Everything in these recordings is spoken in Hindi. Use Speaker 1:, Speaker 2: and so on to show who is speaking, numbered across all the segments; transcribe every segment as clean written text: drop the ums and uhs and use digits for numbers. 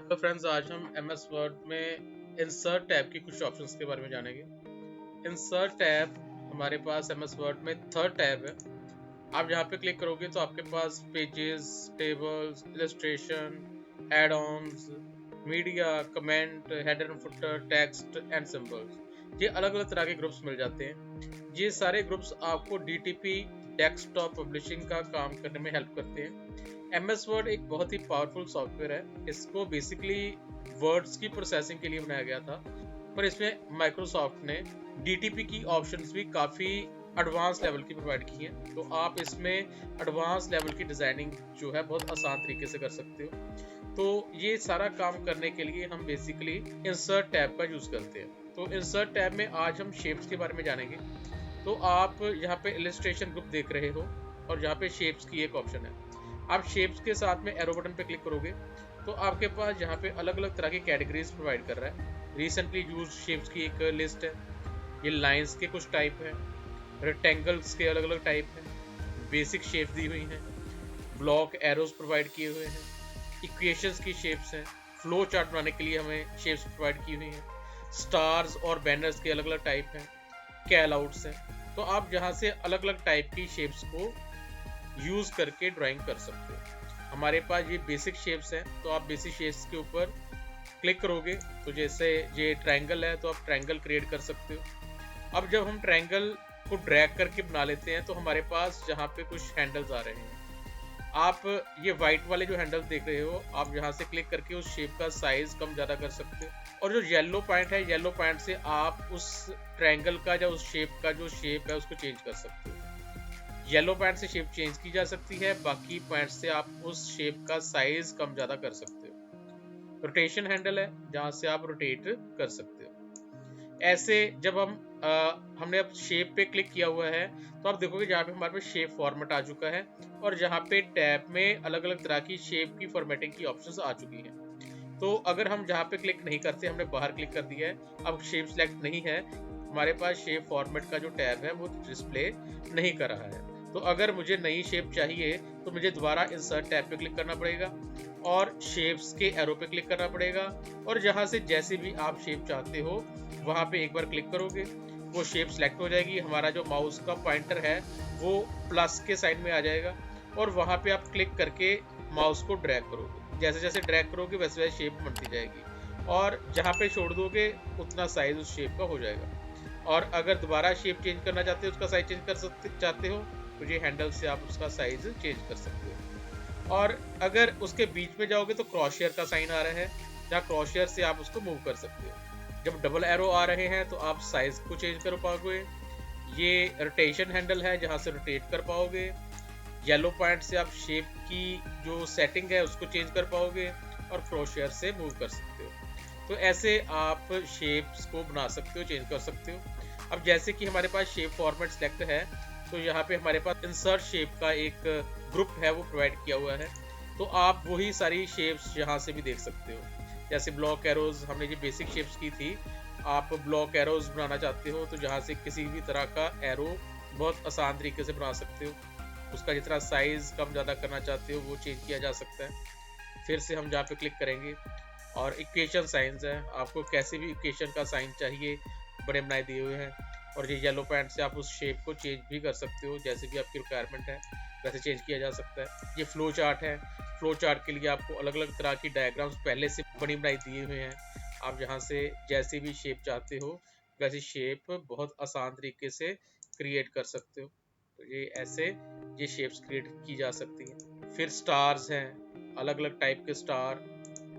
Speaker 1: तो फ्रेंड्स, आज हम एमएस वर्ड में इंसर्ट टैब की कुछ ऑप्शंस के बारे में जानेंगे। इंसर्ट टैब हमारे पास एमएस वर्ड में थर्ड टैब है। आप यहाँ पे क्लिक करोगे तो आपके पास pages, tables, illustration, add ons, media, comment, header and footer, text and symbols, ये अलग अलग तरह के ग्रुप्स मिल जाते हैं। ये सारे ग्रुप्स आपको डीटीपी डेस्कटॉप पब्लिशिंग का काम करने में हेल्प करते हैं। एमएस वर्ड एक बहुत ही पावरफुल सॉफ्टवेयर है। इसको बेसिकली वर्ड्स की प्रोसेसिंग के लिए बनाया गया था, पर इसमें माइक्रोसॉफ्ट ने डीटीपी की ऑप्शंस भी काफ़ी एडवांस लेवल की प्रोवाइड की हैं। तो आप इसमें एडवांस लेवल की डिज़ाइनिंग जो है बहुत आसान तरीके से कर सकते हो। तो ये सारा काम करने के लिए हम बेसिकली इंसर्ट टैब का यूज़ करते हैं। तो इंसर्ट टैब में आज हम शेप्स के बारे में जानेंगे। तो आप यहाँ पे इलस्ट्रेशन ग्रुप देख रहे हो और यहाँ पे शेप्स की एक ऑप्शन है। आप शेप्स के साथ में एरो बटन पे क्लिक करोगे तो आपके पास यहाँ पे अलग अलग तरह की कैटेगरीज प्रोवाइड कर रहा है। रिसेंटली यूज शेप्स की एक लिस्ट है। ये लाइंस के कुछ टाइप हैं, रेक्टेंगल्स के अलग अलग टाइप हैं, बेसिक शेप्स दी हुई हैं, ब्लॉक एरोज प्रोवाइड किए हुए हैं, इक्वेशंस की शेप्स हैं, फ्लो चार्ट बनाने के लिए हमें शेप्स प्रोवाइड की हुई हैं, स्टार्स और बैनर्स के अलग अलग टाइप हैं, कैल आउट्स हैं। तो आप जहाँ से अलग अलग टाइप की शेप्स को यूज करके ड्राइंग कर सकते हो। हमारे पास ये बेसिक शेप्स हैं, तो आप बेसिक शेप्स के ऊपर क्लिक करोगे तो जैसे ये ट्रायंगल है तो आप ट्रायंगल क्रिएट कर सकते हो। अब जब हम ट्रायंगल को ड्रैग करके बना लेते हैं तो हमारे पास यहाँ पे कुछ हैंडल्स आ रहे हैं। आप ये वाइट वाले जो हैंडल्स देख रहे हो, आप यहाँ से क्लिक करके उस शेप का साइज कम ज़्यादा कर सकते हो। और जो येलो पॉइंट है, येलो पॉइंट से आप उस ट्रायंगल का या उस शेप का जो शेप है उसको चेंज कर सकते हो। येलो पॉइंट से शेप चेंज की जा सकती है, बाकी पॉइंट से आप उस शेप का साइज कम ज़्यादा कर सकते हो। रोटेशन हैंडल है जहाँ से आप रोटेट कर सकते हो। ऐसे जब हमने अब शेप पे क्लिक किया हुआ है तो आप देखोगे जहाँ पे हमारे पास शेप फॉर्मेट आ चुका है और जहाँ पे टैब में अलग अलग तरह की शेप की फॉर्मेटिंग की ऑप्शंस आ चुकी हैं। तो अगर हम जहाँ पे क्लिक नहीं करते, हमने बाहर क्लिक कर दिया है, अब शेप सेलेक्ट नहीं है, हमारे पास शेप फॉर्मेट का जो टैब है वो डिस्प्ले नहीं कर रहा है। तो अगर मुझे नई शेप चाहिए तो मुझे दोबारा इंसर्ट टैब पे क्लिक करना पड़ेगा और शेप्स के एरो पे क्लिक करना पड़ेगा और जहाँ से जैसे भी आप शेप चाहते हो वहाँ पे एक बार क्लिक करोगे, वो शेप सेलेक्ट हो जाएगी। हमारा जो माउस का पॉइंटर है वो प्लस के साइड में आ जाएगा और वहाँ पे आप क्लिक करके माउस को ड्रैग करोगे। जैसे जैसे ड्रैग करोगे वैसे वैसे शेप बनती जाएगी और जहाँ पे छोड़ दोगे उतना साइज उस शेप का हो जाएगा। और अगर दोबारा शेप चेंज करना चाहते हो, उसका साइज चेंज कर चाहते हो तो ये हैंडल से आप उसका साइज चेंज कर सकते हो। और अगर उसके बीच में जाओगे तो क्रॉसहेयर का साइन आ रहा है, जहाँ क्रॉसहेयर से आप उसको मूव कर सकते हो। जब डबल एरो आ रहे हैं तो आप साइज को चेंज कर पाओगे। ये रोटेशन हैंडल है जहाँ से रोटेट कर पाओगे। येलो पॉइंट से आप शेप की जो सेटिंग है उसको चेंज कर पाओगे और क्रॉसहेयर से मूव कर सकते हो। तो ऐसे आप शेप्स को बना सकते हो, चेंज कर सकते हो। अब जैसे कि हमारे पास शेप फॉर्मेट सेलेक्ट है तो यहाँ पे हमारे पास इंसर्ट शेप का एक ग्रुप है वो प्रोवाइड किया हुआ है। तो आप वही सारी शेप्स यहाँ से भी देख सकते हो। जैसे ब्लॉक एरोज, हमने ये बेसिक शेप्स की थी, आप ब्लॉक एरोज बनाना चाहते हो तो जहाँ से किसी भी तरह का एरो बहुत आसान तरीके से बना सकते हो। उसका जितना साइज कम ज़्यादा करना चाहते हो वो चेंज किया जा सकता है। फिर से हम जहाँ पे क्लिक करेंगे और इक्वेशन साइंस है, आपको कैसे भी इक्वेशन का साइन चाहिए बड़े बनाए दिए हुए हैं। और ये येलो पॉइंट से आप उस शेप को चेंज भी कर सकते हो, जैसे भी आपकी रिक्वायरमेंट है वैसे चेंज किया जा सकता है। ये फ्लो चार्ट है, फ्लो चार्ट के लिए आपको अलग अलग तरह की डायग्राम्स पहले से बनी बनाई दिए हुए हैं। आप यहाँ से जैसे भी शेप चाहते हो वैसी शेप बहुत आसान तरीके से क्रिएट कर सकते हो। तो ये ऐसे ये शेप्स क्रिएट की जा सकती हैं। फिर स्टार्स हैं, अलग अलग टाइप के स्टार,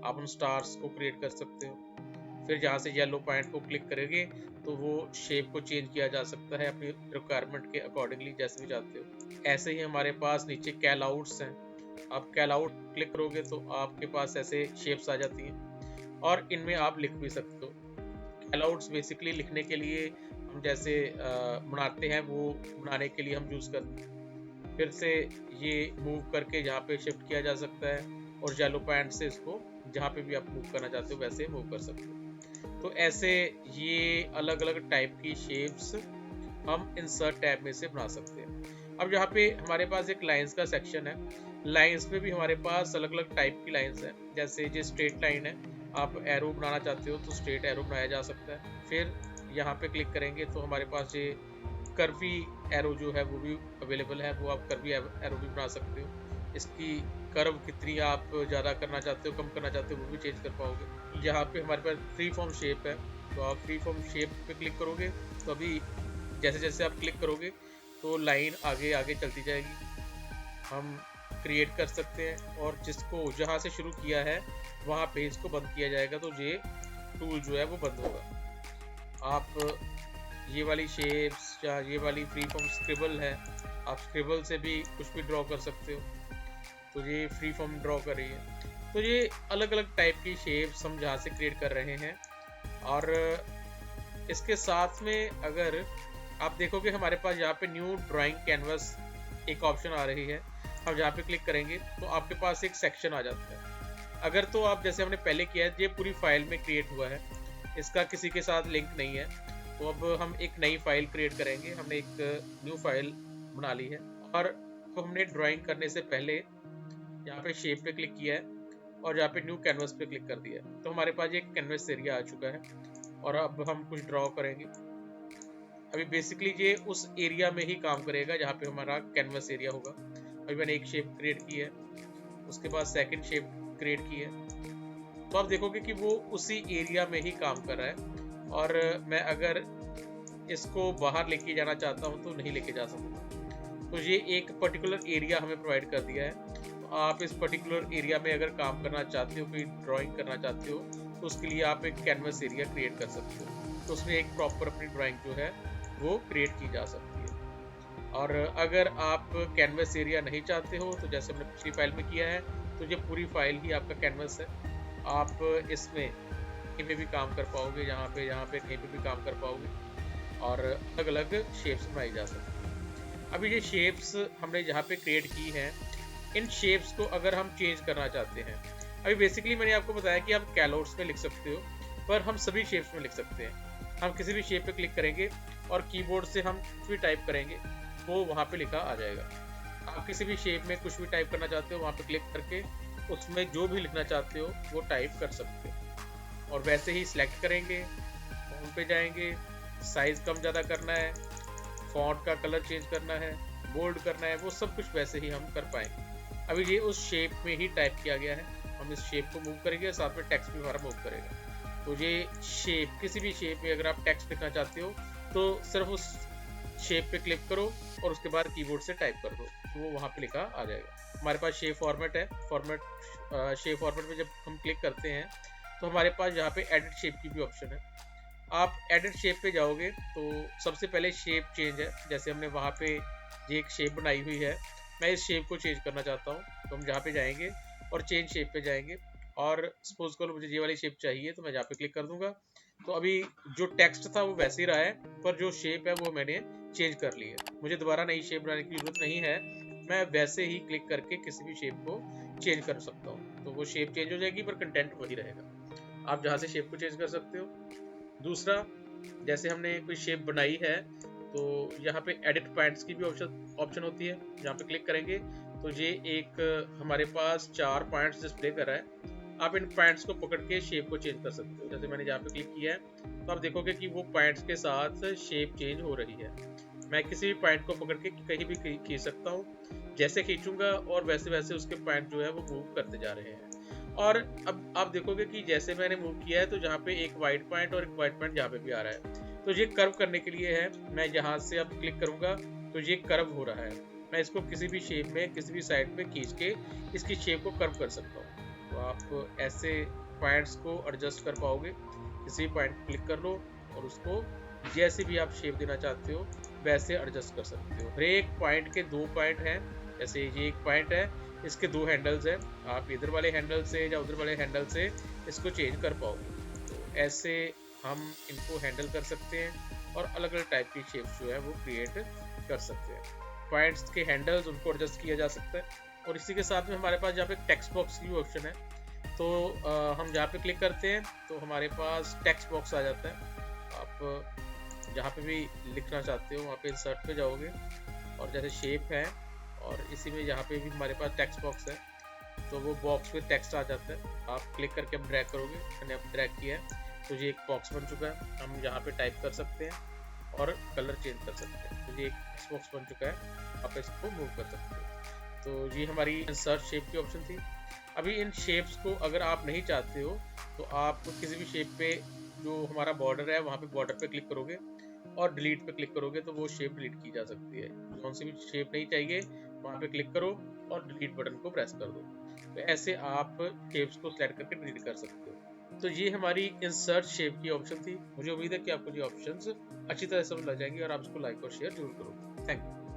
Speaker 1: आप उन स्टार्स को क्रिएट कर सकते हो। फिर जहाँ से येलो पॉइंट को क्लिक करेंगे तो वो शेप को चेंज किया जा सकता है अपनी रिक्वायरमेंट के अकॉर्डिंगली, जैसे भी चाहते हो। ऐसे ही हमारे पास नीचे कैल आउट्स हैं। आप कैल आउट क्लिक करोगे तो आपके पास ऐसे शेप्स आ जाती हैं और इनमें आप लिख भी सकते हो। कैल आउट्स बेसिकली लिखने के लिए हम जैसे बनाते हैं वो बनाने के लिए हम यूज़ करते हैं। फिर से ये मूव करके यहाँ पे शिफ्ट किया जा सकता है और येलो पॉइंट से इसको जहाँ पे भी आप मूव करना चाहते हो वैसे मूव कर सकते हो। तो ऐसे ये अलग अलग टाइप की शेप्स हम इंसर्ट टैब में से बना सकते हैं। अब यहाँ पे हमारे पास एक लाइंस का सेक्शन है। लाइंस में भी हमारे पास अलग अलग टाइप की लाइंस है, जैसे जो स्ट्रेट लाइन है, आप एरो बनाना चाहते हो तो स्ट्रेट एरो बनाया जा सकता है। फिर यहाँ पे क्लिक करेंगे तो हमारे पास ये कर्वी एरो जो है वो भी अवेलेबल है, वो आप कर्वी एरो भी बना सकते हो। इसकी कर्व कितनी आप ज़्यादा करना चाहते हो, कम करना चाहते हो, वो भी चेंज कर पाओगे। यहाँ पे हमारे पास फ्री फॉर्म शेप है, तो आप फ्री फॉर्म शेप पे क्लिक करोगे तो अभी जैसे जैसे आप क्लिक करोगे तो लाइन आगे आगे चलती जाएगी। हम क्रिएट कर सकते हैं और जिसको जहाँ से शुरू किया है वहाँ पे इसको बंद किया जाएगा, तो ये टूल जो है वो बंद होगा। आप ये वाली शेप्स या ये वाली फ्री फॉर्म स्क्रिबल है, आप स्क्रिबल से भी कुछ भी ड्रॉ कर सकते हो, तो ये फ्री फॉर्म ड्रॉ कर रही है। तो ये अलग अलग टाइप की शेप्स हम जहाँ से क्रिएट कर रहे हैं। और इसके साथ में अगर आप देखोगे हमारे पास यहाँ पे न्यू ड्राइंग कैनवस एक ऑप्शन आ रही है, हम जहाँ पे क्लिक करेंगे तो आपके पास एक सेक्शन आ जाता है। अगर तो आप जैसे हमने पहले किया है, ये पूरी फाइल में क्रिएट हुआ है, इसका किसी के साथ लिंक नहीं है, तो अब हम एक नई फाइल क्रिएट करेंगे। हमने एक न्यू फाइल बना ली है और तो हमने ड्राइंग करने से पहले यहाँ पे शेप पे क्लिक किया है और यहाँ पे न्यू कैनवस पे क्लिक कर दिया है, तो हमारे पास एक कैनवस एरिया आ चुका है। और अब हम कुछ ड्रॉ करेंगे। अभी बेसिकली ये उस एरिया में ही काम करेगा जहाँ पे हमारा कैनवस एरिया होगा। अभी मैंने एक शेप क्रिएट की है, उसके बाद सेकंड शेप क्रिएट की है, तो आप देखोगे कि वो उसी एरिया में ही काम कर रहा है। और मैं अगर इसको बाहर लेके जाना चाहता हूँ तो नहीं लेके जा सकता। तो ये एक पर्टिकुलर एरिया हमें प्रोवाइड कर दिया है, तो आप इस पर्टिकुलर एरिया में अगर काम करना चाहते हो, कोई ड्राइंग करना चाहते हो, तो उसके लिए आप एक कैनवस एरिया क्रिएट कर सकते हो, तो उसमें एक प्रॉपर अपनी ड्राइंग जो है वो क्रिएट की जा सकती है। और अगर आप कैनवस एरिया नहीं चाहते हो, तो जैसे हमने पिछली फाइल में किया है, तो ये पूरी फाइल ही आपका कैनवस है। आप इसमें कहीं पे भी काम कर पाओगे, यहाँ पे कहीं पे भी काम कर पाओगे और अलग अलग शेप्स बनाई जा सकती है। अभी ये शेप्स हमने जहाँ पे क्रिएट की हैं, इन शेप्स को अगर हम चेंज करना चाहते हैं, अभी बेसिकली मैंने आपको बताया कि आप कैलोट्स में लिख सकते हो, पर हम सभी शेप्स में लिख सकते हैं। हम किसी भी शेप पे क्लिक करेंगे और कीबोर्ड से हम कुछ भी टाइप करेंगे तो वहाँ पे लिखा आ जाएगा। आप किसी भी शेप में कुछ भी टाइप करना चाहते हो, वहाँ पे क्लिक करके उसमें जो भी लिखना चाहते हो वो टाइप कर सकते हो। और वैसे ही सिलेक्ट करेंगे, होम पे जाएंगे, साइज कम ज़्यादा करना है, फॉन्ट का कलर चेंज करना है, बोल्ड करना है, वो सब कुछ वैसे ही हम कर पाएंगे। अभी ये उस शेप में ही टाइप किया गया है, हम इस शेप को मूव करेंगे, साथ में टेक्स्ट भी हमारा मूव करेगा। तो ये शेप, किसी भी शेप में अगर आप टेक्स्ट लिखना चाहते हो तो सिर्फ उस शेप पे क्लिक करो और उसके बाद कीबोर्ड से टाइप कर दो, तो वो वहाँ पे लिखा आ जाएगा। हमारे पास शेप फॉर्मेट है, शेप फॉर्मेट में जब हम क्लिक करते हैं तो हमारे पास यहाँ पे एडिट शेप की भी ऑप्शन है। आप एडिट शेप पे जाओगे तो सबसे पहले शेप चेंज है, जैसे हमने वहाँ पे ये एक शेप बनाई हुई है, मैं इस शेप को चेंज करना चाहता हूँ, तो हम जहाँ पे जाएंगे और चेंज शेप पे जाएंगे और सपोज करो मुझे ये वाली शेप चाहिए, तो मैं यहाँ पे क्लिक कर दूंगा। तो अभी जो टेक्स्ट था वो वैसे ही रहा है, पर जो शेप है वो मैंने चेंज कर ली है। मुझे दोबारा नई शेप बनाने की जरूरत नहीं है, मैं वैसे ही क्लिक करके किसी भी शेप को चेंज कर सकता हूँ, तो वो शेप चेंज हो जाएगी पर कंटेंट वही रहेगा। आप जहाँ से शेप को चेंज कर सकते हो। दूसरा, जैसे हमने कोई शेप बनाई है तो यहाँ पे एडिट पॉइंट्स की भी ऑप्शन होती है, जहाँ पे क्लिक करेंगे तो ये एक हमारे पास 4 पॉइंट्स डिस्प्ले कर रहा है। आप इन पॉइंट्स को पकड़ के शेप को चेंज कर सकते हो। जैसे मैंने यहाँ पे क्लिक किया है तो आप देखोगे कि वो पॉइंट्स के साथ शेप चेंज हो रही है। मैं किसी भी पॉइंट को पकड़ के कहीं भी खींच सकता हूँ, जैसे खींचूंगा और वैसे वैसे उसके पॉइंट जो है वो मूव करते जा रहे हैं। और अब आप देखोगे कि जैसे मैंने मूव किया है तो जहाँ पे एक वाइट पॉइंट और एक वाइट पॉइंट यहाँ पे भी आ रहा है, तो ये कर्व करने के लिए है। मैं यहाँ से अब क्लिक करूंगा तो ये कर्व हो रहा है। मैं इसको किसी भी शेप में किसी भी साइड पे खींच के इसकी शेप को कर्व कर सकता हूँ। तो आप ऐसे पॉइंट्स को एडजस्ट कर पाओगे। किसी भी पॉइंट क्लिक कर लो और उसको जैसे भी आप शेप देना चाहते हो वैसे एडजस्ट कर सकते हो। हर एक पॉइंट के 2 पॉइंट हैं, जैसे ये एक पॉइंट है, इसके 2 हैंडल्स हैं, आप इधर वाले हैंडल से या उधर वाले हैंडल से इसको चेंज कर पाओगे। तो ऐसे हम इनको हैंडल कर सकते हैं और अलग अलग टाइप की शेप्स जो है वो क्रिएट कर सकते हैं। पॉइंट्स के हैंडल्स उनको एडजस्ट किया जा सकता है। और इसी के साथ में हमारे पास जहाँ पे टेक्स्ट बॉक्स की ऑप्शन है, तो हम जहाँ पे क्लिक करते हैं तो हमारे पास टेक्स्ट बॉक्स आ जाता है। आप जहाँ पे भी लिखना चाहते हो वहाँ पे इंसर्ट पे जाओगे और जैसे शेप है और इसी में यहाँ पे भी हमारे पास टेक्स्ट बॉक्स है, तो वो बॉक्स में टेक्स्ट आ जाता है। आप क्लिक करके अब ड्रैग करोगे, मैंने अब ड्रैग किया है तो ये एक बॉक्स बन चुका है। हम यहाँ पे टाइप कर सकते हैं और कलर चेंज कर सकते हैं। तो ये एक बॉक्स बन चुका है, आप इसको मूव कर सकते हो। तो ये हमारी इंसर्ट शेप की ऑप्शन थी। अभी इन शेप्स को अगर आप नहीं चाहते हो तो आप किसी भी शेप पे, जो हमारा बॉर्डर है वहाँ पे बॉर्डर पे क्लिक करोगे और डिलीट पे क्लिक करोगे तो वो शेप डिलीट की जा सकती है। कौन सी भी शेप नहीं चाहिए वहाँ पे क्लिक करो और डिलीट बटन को प्रेस कर दो। तो ऐसे आप शेप्स को सेलेक्ट करके डिलीट कर सकते हो। तो ये हमारी इंसर्ट शेप की ऑप्शन थी। मुझे उम्मीद है कि आपको ये ऑप्शंस अच्छी तरह समझ लग जाएंगी और आप इसको लाइक और शेयर जरूर करोगे। Thank you.